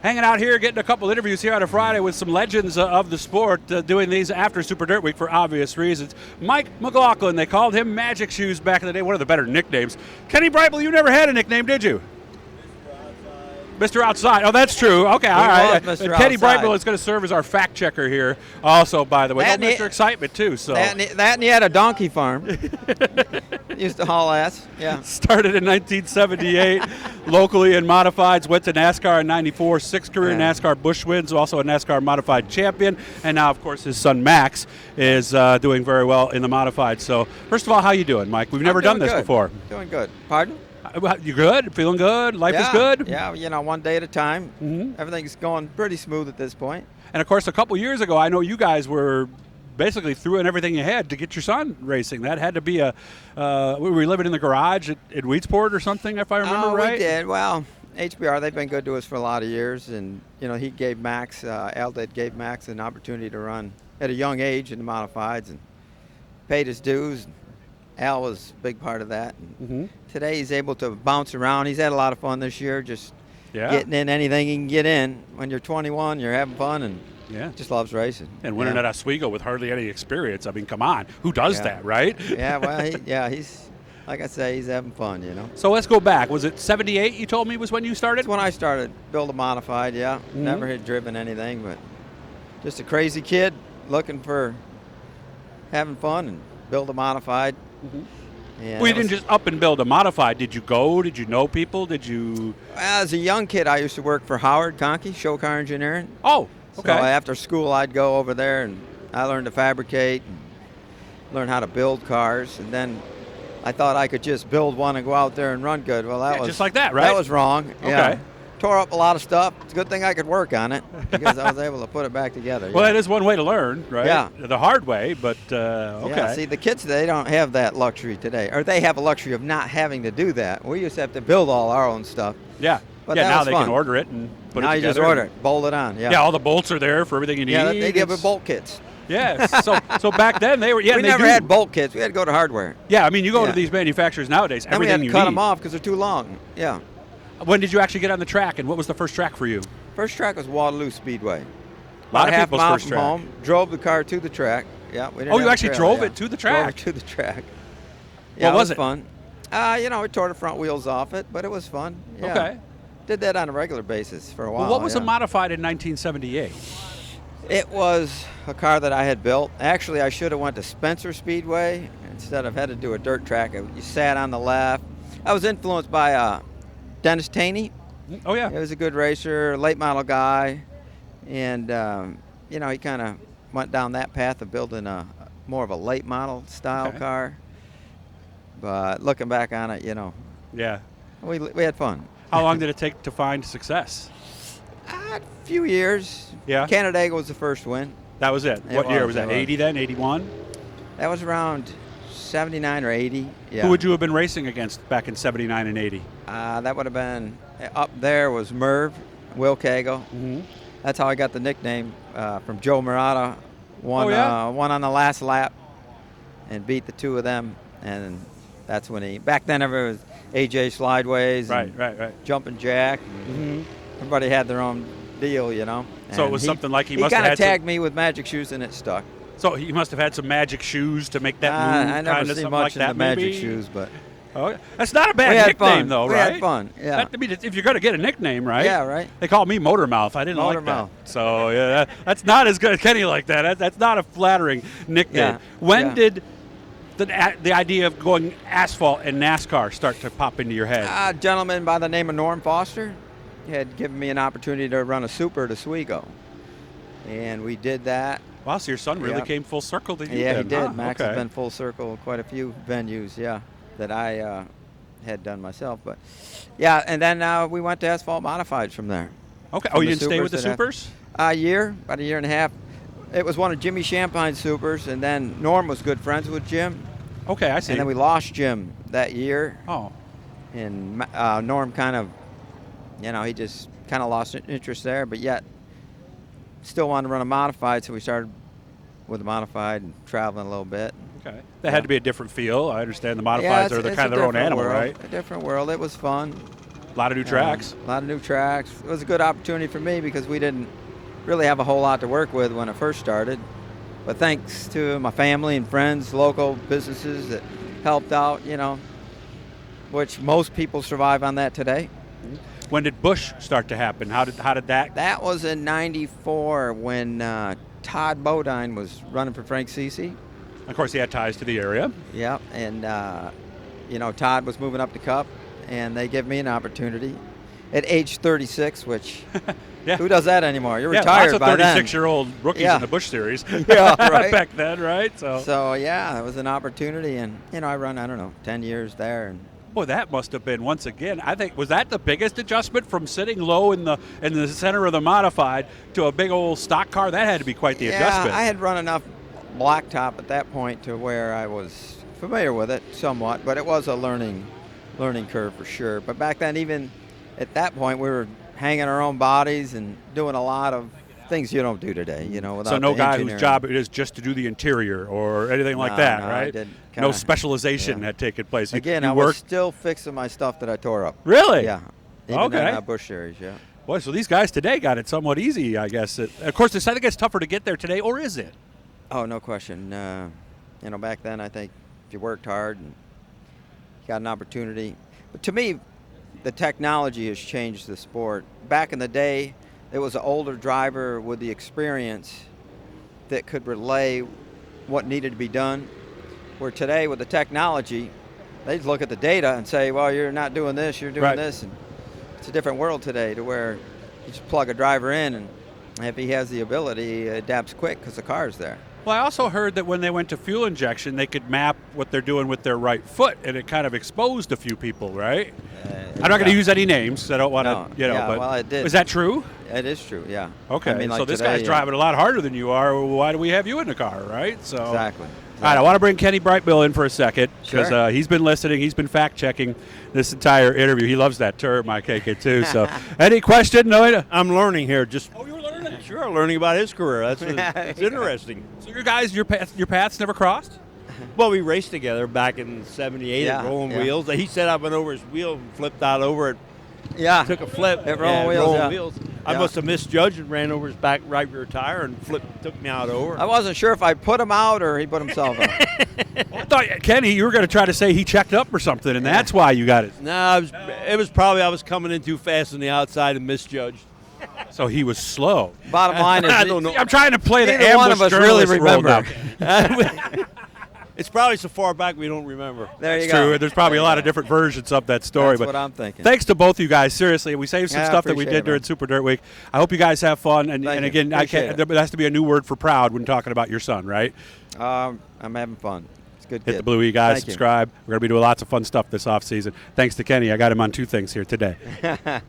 Hanging out here, getting a couple interviews here on a Friday with some legends of the sport, doing these after Super Dirt Week for obvious reasons. Mike McLaughlin, they called him Magic Shoes back in the day, one of the better nicknames. Kenny Brightwell, you never had a nickname, did you? Mr. Outside. Oh, that's true. Okay, all right. Mr. Kenny Outside. Brightwell is going to serve as our fact checker here also, by the way. That Mr. Excitement, too. So that and he had a donkey farm. Used to haul ass. Yeah. Started in 1978 locally in modifieds, went to NASCAR in 94, 6 career NASCAR Busch wins, also a NASCAR modified champion, and now, of course, his son Max is doing very well in the modified. So, first of all, how you doing, Mike? We've never done this before. Doing good. Pardon? You good? Feeling good? Life is good? Yeah, one day at a time. Mm-hmm. Everything's going pretty smooth at this point. And, of course, a couple years ago, I know you guys were basically threw in everything you had to get your son racing. That had to be were we living in the garage at Weedsport or something, if I remember right? We did. Well, HBR, they've been good to us for a lot of years. And, he gave Max, gave Max an opportunity to run at a young age in the modifieds and paid his dues. Al was a big part of that. And today he's able to bounce around. He's had a lot of fun this year, just getting in anything he can get in. When you're 21, you're having fun and just loves racing. And winning at Oswego with hardly any experience. I mean, come on. Who does that, right? Yeah, well, he's, like I say, he's having fun, So let's go back. Was it 78 you told me was when you started? That's when I started. Build a modified, Never had driven anything, but just a crazy kid looking for having fun and build a modified. Yeah, well, you didn't just up and build a modified. Did you go? Did you know people? Did you? As a young kid, I used to work for Howard Conkey, show car engineering. Oh, okay. So after school, I'd go over there and I learned to fabricate and learn how to build cars. And then I thought I could just build one and go out there and run good. Well, that was just like that, right? That was wrong. Okay. Yeah. Tore up a lot of stuff. It's a good thing I could work on it because I was able to put it back together. Well, that is one way to learn, right? Yeah. The hard way, but okay. Yeah, see, the kids, they don't have that luxury today. Or they have a luxury of not having to do that. We used to have to build all our own stuff. Yeah. But now they fun. can order it and put now it together. Now you just order it, bolt it on. Yeah, all the bolts are there for everything you need. Yeah, they give it bolt kits. Yeah, so back then they were. Yeah, we never had bolt kits. We had to go to hardware. Yeah, I mean, you go to these manufacturers nowadays. And everything we had to cut them off because they're too long. Yeah. When did you actually get on the track, and what was the first track for you? First track was Waterloo Speedway. A lot of people's first track. Home, drove the car to the track. Yeah, we didn't you actually drove it to the track? Drove it to the track. Yeah, what was it? Fun. We tore the front wheels off it, but it was fun. Yeah. Okay. Did that on a regular basis for a while. Well, what was a modified in 1978? It was a car that I had built. Actually, I should have went to Spencer Speedway instead of had to do a dirt track. You sat on the left. I was influenced by Dennis Taney. Oh, yeah. He was a good racer, late model guy. And, he kind of went down that path of building more of a late model style car. But looking back on it, Yeah. We had fun. How long did it take to find success? A few years. Yeah. Canandaigua was the first win. That was it. What year was that? 80 then? 81? That was around 79 or 80. Yeah. Who would you have been racing against back in 79 and 80? That would have been up there was Merv, Will Cagle. Mm-hmm. That's how I got the nickname from Joe Murata. Won on the last lap and beat the two of them. And that's when back then everyone was AJ Slideways. Right. Jumping Jack. Mm-hmm. Everybody had their own deal, So it was something like he must have kind had of tagged me with magic shoes and it stuck. So he must have had some magic shoes to make that move. I never seen much in the magic shoes, but that's not a bad nickname, though, right? We had fun. Yeah. I mean, if you're going to get a nickname, right? Yeah, right. They call me Motormouth. I didn't like that. So yeah, that's not as good as Kenny like that. That's not a flattering nickname. Yeah. When did the idea of going asphalt and NASCAR start to pop into your head? A gentleman by the name of Norm Foster had given me an opportunity to run a super to Oswego, and we did that. Wow, so your son really came full circle to you. Yeah, he did. Huh? Max has been full circle quite a few venues, that I had done myself. But, and then we went to Asphalt Modifieds from there. Okay. Oh, you didn't stay with the Supers? About a year and a half. It was one of Jimmy Champine's Supers, and then Norm was good friends with Jim. Okay, I see. And then we lost Jim that year. Oh. And Norm kind of, he just kind of lost interest there, but yet still wanted to run a modified, so we started with a modified and traveling a little bit. Okay. That had to be a different feel. I understand the modifieds are kind of their own animal, right? A different world. It was fun. A lot of new tracks. A lot of new tracks. It was a good opportunity for me because we didn't really have a whole lot to work with when I first started. But thanks to my family and friends, local businesses that helped out, which most people survive on that today. When did Busch start to happen? How did that? That was in '94 when Todd Bodine was running for Frank Cece. Of course, he had ties to the area. Yeah, and Todd was moving up the Cup, and they gave me an opportunity at age 36, which yeah. Who does that anymore? You're lots retired of by then. 36-year-old rookies in the Busch Series. Yeah, right. Back then, right? So yeah, it was an opportunity, and I run 10 years there, and boy, that must have been, once again, I think, was that the biggest adjustment from sitting low in the center of the modified to a big old stock car? That had to be quite the adjustment. I had run enough blacktop at that point to where I was familiar with it somewhat, but it was a learning curve for sure. But back then, even at that point, we were hanging our own bodies and doing a lot of things you don't do today, without so no the guy engineering. whose job it is just to do the interior or anything like that, no, right? I did No specialization had taken place. Again, you I worked? was still fixing my stuff that I tore up. Really? Yeah. Even Okay. in that Busch Series, yeah. Boy, so these guys today got it somewhat easy, I guess. Of course, I think it's tougher to get there today, or is it? Oh, no question. Back then, I think if you worked hard and you got an opportunity. But to me, the technology has changed the sport. Back in the day, it was an older driver with the experience that could relay what needed to be done. Where today, with the technology, they just look at the data and say, well, you're not doing this, you're doing this. And it's a different world today to where you just plug a driver in, and if he has the ability, he adapts quick because the car's there. Well, I also heard that when they went to fuel injection, they could map what they're doing with their right foot, and it kind of exposed a few people, right? I'm not going to use any names, because I don't want to, but well, it did. Is that true? It is true, yeah. Okay, so this guy's driving a lot harder than you are. Why do we have you in the car, right? So Exactly. All right, I want to bring Kenny Brightbill in for a second because Sure. He's been listening. He's been fact-checking this entire interview. He loves that term, I take it, too. So any question? No? I'm learning here. Oh, you were learning? Sure, learning about his career. It's interesting. So your paths never crossed? Well, we raced together back in '78 at Rolling Wheels. He said I went over his wheel and flipped out over it. Yeah. Took a flip At Rolling Wheels, I must have misjudged and ran over his back right rear tire and took me out over. I wasn't sure if I put him out or he put himself out. I thought, Kenny, you were going to try to say he checked up or something, and that's why you got it. No, it was probably I was coming in too fast on the outside and misjudged. So he was slow. Bottom line is, I don't know. I'm trying to play the Neither ambush one of us really journalist role remember. now. It's probably so far back we don't remember. There you It's go. true. There's probably a lot of different versions of that story. That's but what I'm thinking. Thanks to both you guys. Seriously, we saved some Yeah, I stuff that we appreciate did it, during man. Super Dirt Week. I hope you guys have fun. And Thank you. again, Appreciate it. there has to be a new word for proud when talking about your son, right? I'm having fun. It's a good Hit kid. the Blue E, guys. Thank you. Subscribe. We're going to be doing lots of fun stuff this offseason. Thanks to Kenny. I got him on two things here today.